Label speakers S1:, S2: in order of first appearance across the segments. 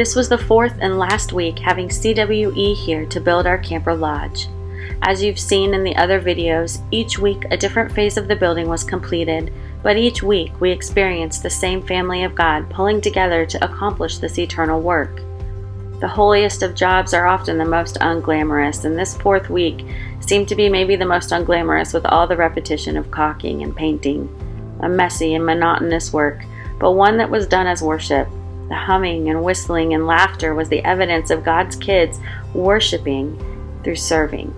S1: This was the fourth and last week having CWE here to build our camper lodge. As you've seen in the other videos, each week a different phase of the building was completed, but each week we experienced the same family of God pulling together to accomplish this eternal work. The holiest of jobs are often the most unglamorous, and this fourth week seemed to be maybe the most unglamorous with all the repetition of caulking and painting. A messy and monotonous work, but one that was done as worship. The humming and whistling and laughter was the evidence of God's kids worshiping through serving.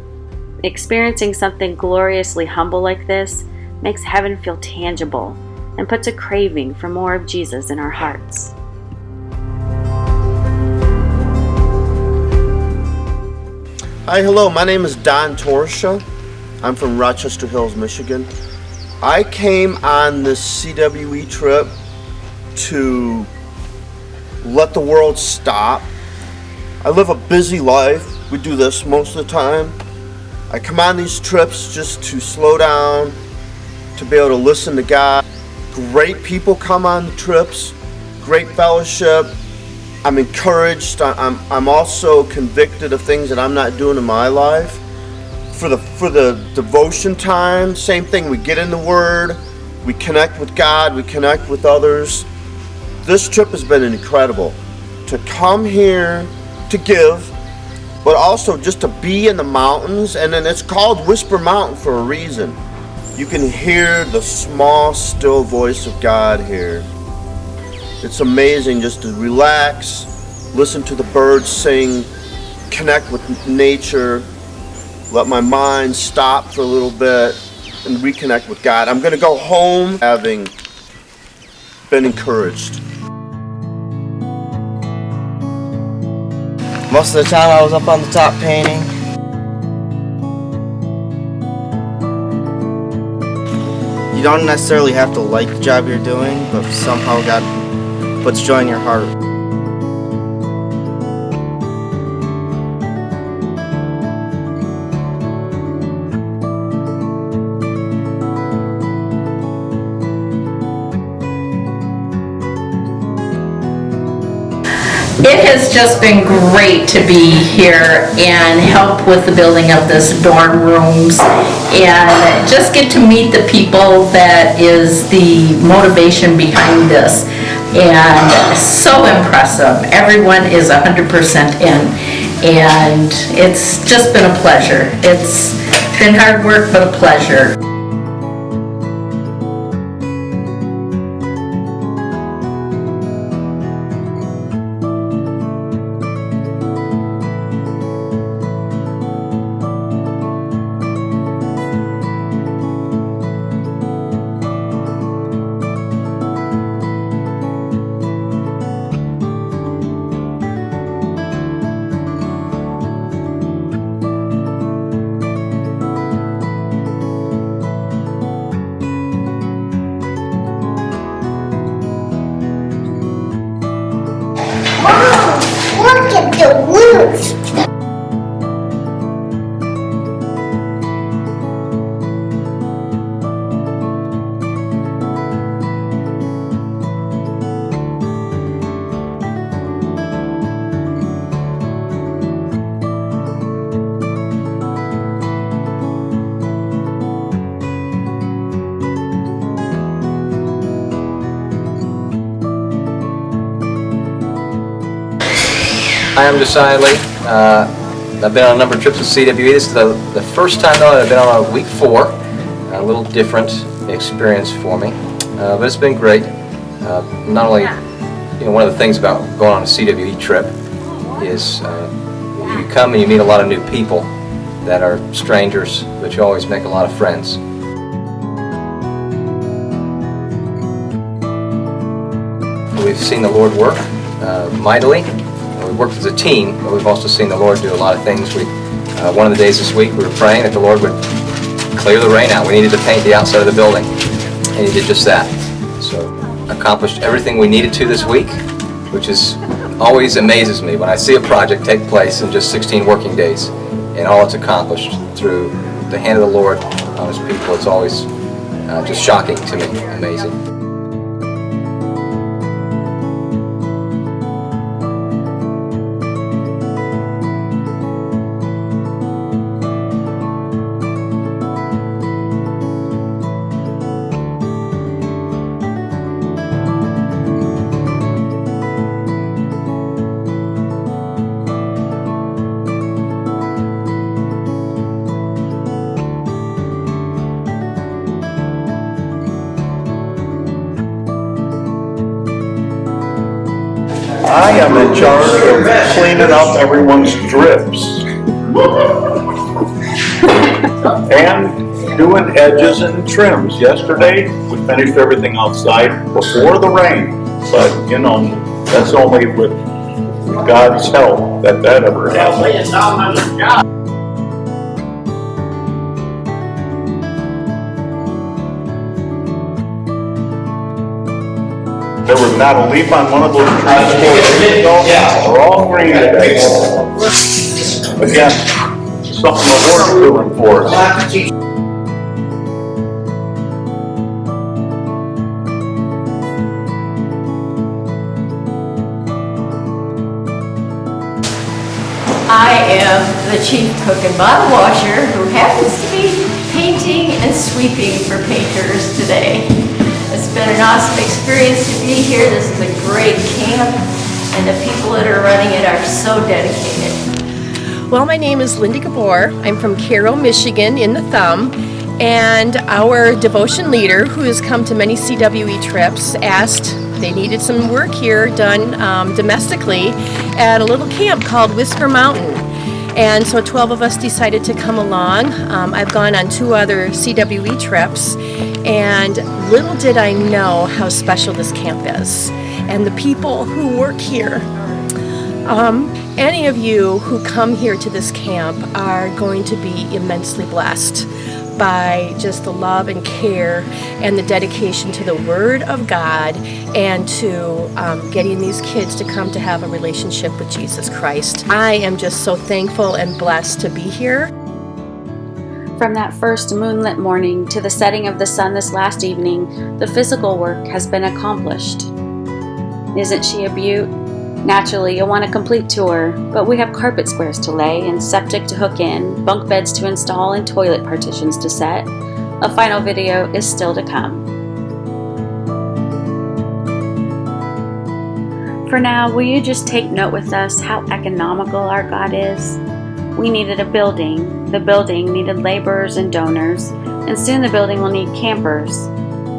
S1: Experiencing something gloriously humble like this makes heaven feel tangible and puts a craving for more of Jesus in our hearts.
S2: Hi, hello, my name is Don Torsha. I'm from Rochester Hills, Michigan. I came on this CWE trip to let the world stop. I live a busy life. We do this most of the time. I come on these trips just to slow down, to be able to listen to God. Great people come on the trips, great fellowship. I'm encouraged. I'm also convicted of things that I'm not doing in my life. For the devotion time, same thing. We get in the Word, we connect with God, we connect with others. This trip has been incredible. To come here to give, but also just to be in the mountains, and then it's called Whisper Mountain for a reason. You can hear the small, still voice of God here. It's amazing just to relax, listen to the birds sing, connect with nature, let my mind stop for a little bit, and reconnect with God. I'm going to go home having been encouraged.
S3: Most of the time I was up on the top painting. You don't necessarily have to like the job you're doing, but somehow God puts joy in your heart.
S4: It has just been great to be here and help with the building of this dorm rooms and just get to meet the people that is the motivation behind this. And so impressive. Everyone is 100% in, and it's just been a pleasure. It's been hard work, but a pleasure.
S5: Look at the roof!
S6: Hi, I'm Josiah Lee. I've been on a number of trips with CWE. This is the first time though that I've been on a week 4. A little different experience for me, but it's been great. Not only, one of the things about going on a CWE trip is you come and you meet a lot of new people that are strangers, but you always make a lot of friends. We've seen the Lord work mightily. We've worked as a team, but we've also seen the Lord do a lot of things. One of the days this week we were praying that the Lord would clear the rain out. We needed to paint the outside of the building, and He did just that. So accomplished everything we needed to this week, which always amazes me when I see a project take place in just 16 working days and all it's accomplished through the hand of the Lord on His people. It's always just shocking to me, amazing.
S7: in charge of cleaning up everyone's drips. And doing edges and trims. Yesterday, we finished everything outside before the rain, but you know, that's only with God's help that ever happens. There was not a leaf on one of those trees. They're all green today. Again, something the Lord's doing for us.
S8: I am the chief cook and bottle washer who happens to be painting and sweeping for painters today. It's been an awesome experience to be here. This is a great camp, and the people that are running it are so dedicated.
S9: Well, my name is Lindy Gabor. I'm from Cairo, Michigan in the Thumb, and our devotion leader, who has come to many CWE trips, asked they needed some work here done domestically at a little camp called Whisper Mountain. And so 12 of us decided to come along. I've gone on 2 other CWE trips, and little did I know how special this camp is and the people who work here. Any of you who come here to this camp are going to be immensely blessed by just the love and care and the dedication to the Word of God and to getting these kids to come to have a relationship with Jesus Christ. I am just so thankful and blessed to be here.
S1: From that first moonlit morning to the setting of the sun this last evening, the physical work has been accomplished. Isn't she a beaut? Naturally, you'll want a complete tour, but we have carpet squares to lay and septic to hook in, bunk beds to install, and toilet partitions to set. A final video is still to come. For now, will you just take note with us how economical our God is? We needed a building. The building needed laborers and donors, and soon the building will need campers.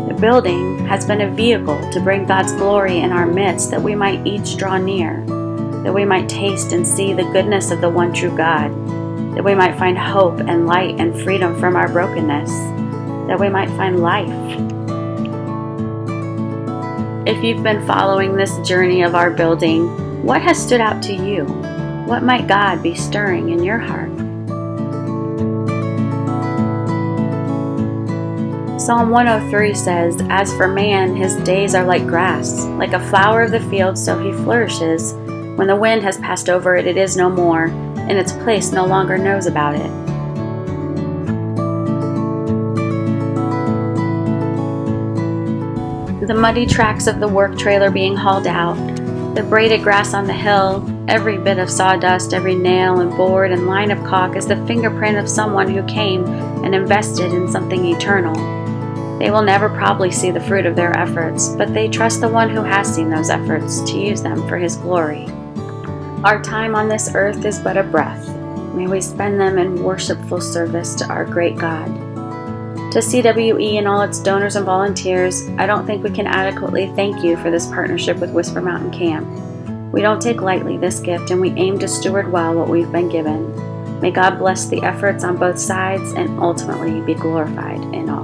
S1: The building has been a vehicle to bring God's glory in our midst, that we might each draw near, that we might taste and see the goodness of the one true God, that we might find hope and light and freedom from our brokenness, that we might find life. If you've been following this journey of our building, what has stood out to you? What might God be stirring in your heart? Psalm 103 says, "As for man, his days are like grass, like a flower of the field, so he flourishes. When the wind has passed over it, it is no more, and its place no longer knows about it." The muddy tracks of the work trailer being hauled out, the braided grass on the hill, every bit of sawdust, every nail and board and line of caulk is the fingerprint of someone who came and invested in something eternal. They will never probably see the fruit of their efforts, but they trust the one who has seen those efforts to use them for His glory. Our time on this earth is but a breath. May we spend them in worshipful service to our great God. To CWE and all its donors and volunteers, I don't think we can adequately thank you for this partnership with Whisper Mountain Camp. We don't take lightly this gift, and we aim to steward well what we've been given. May God bless the efforts on both sides and ultimately be glorified in all.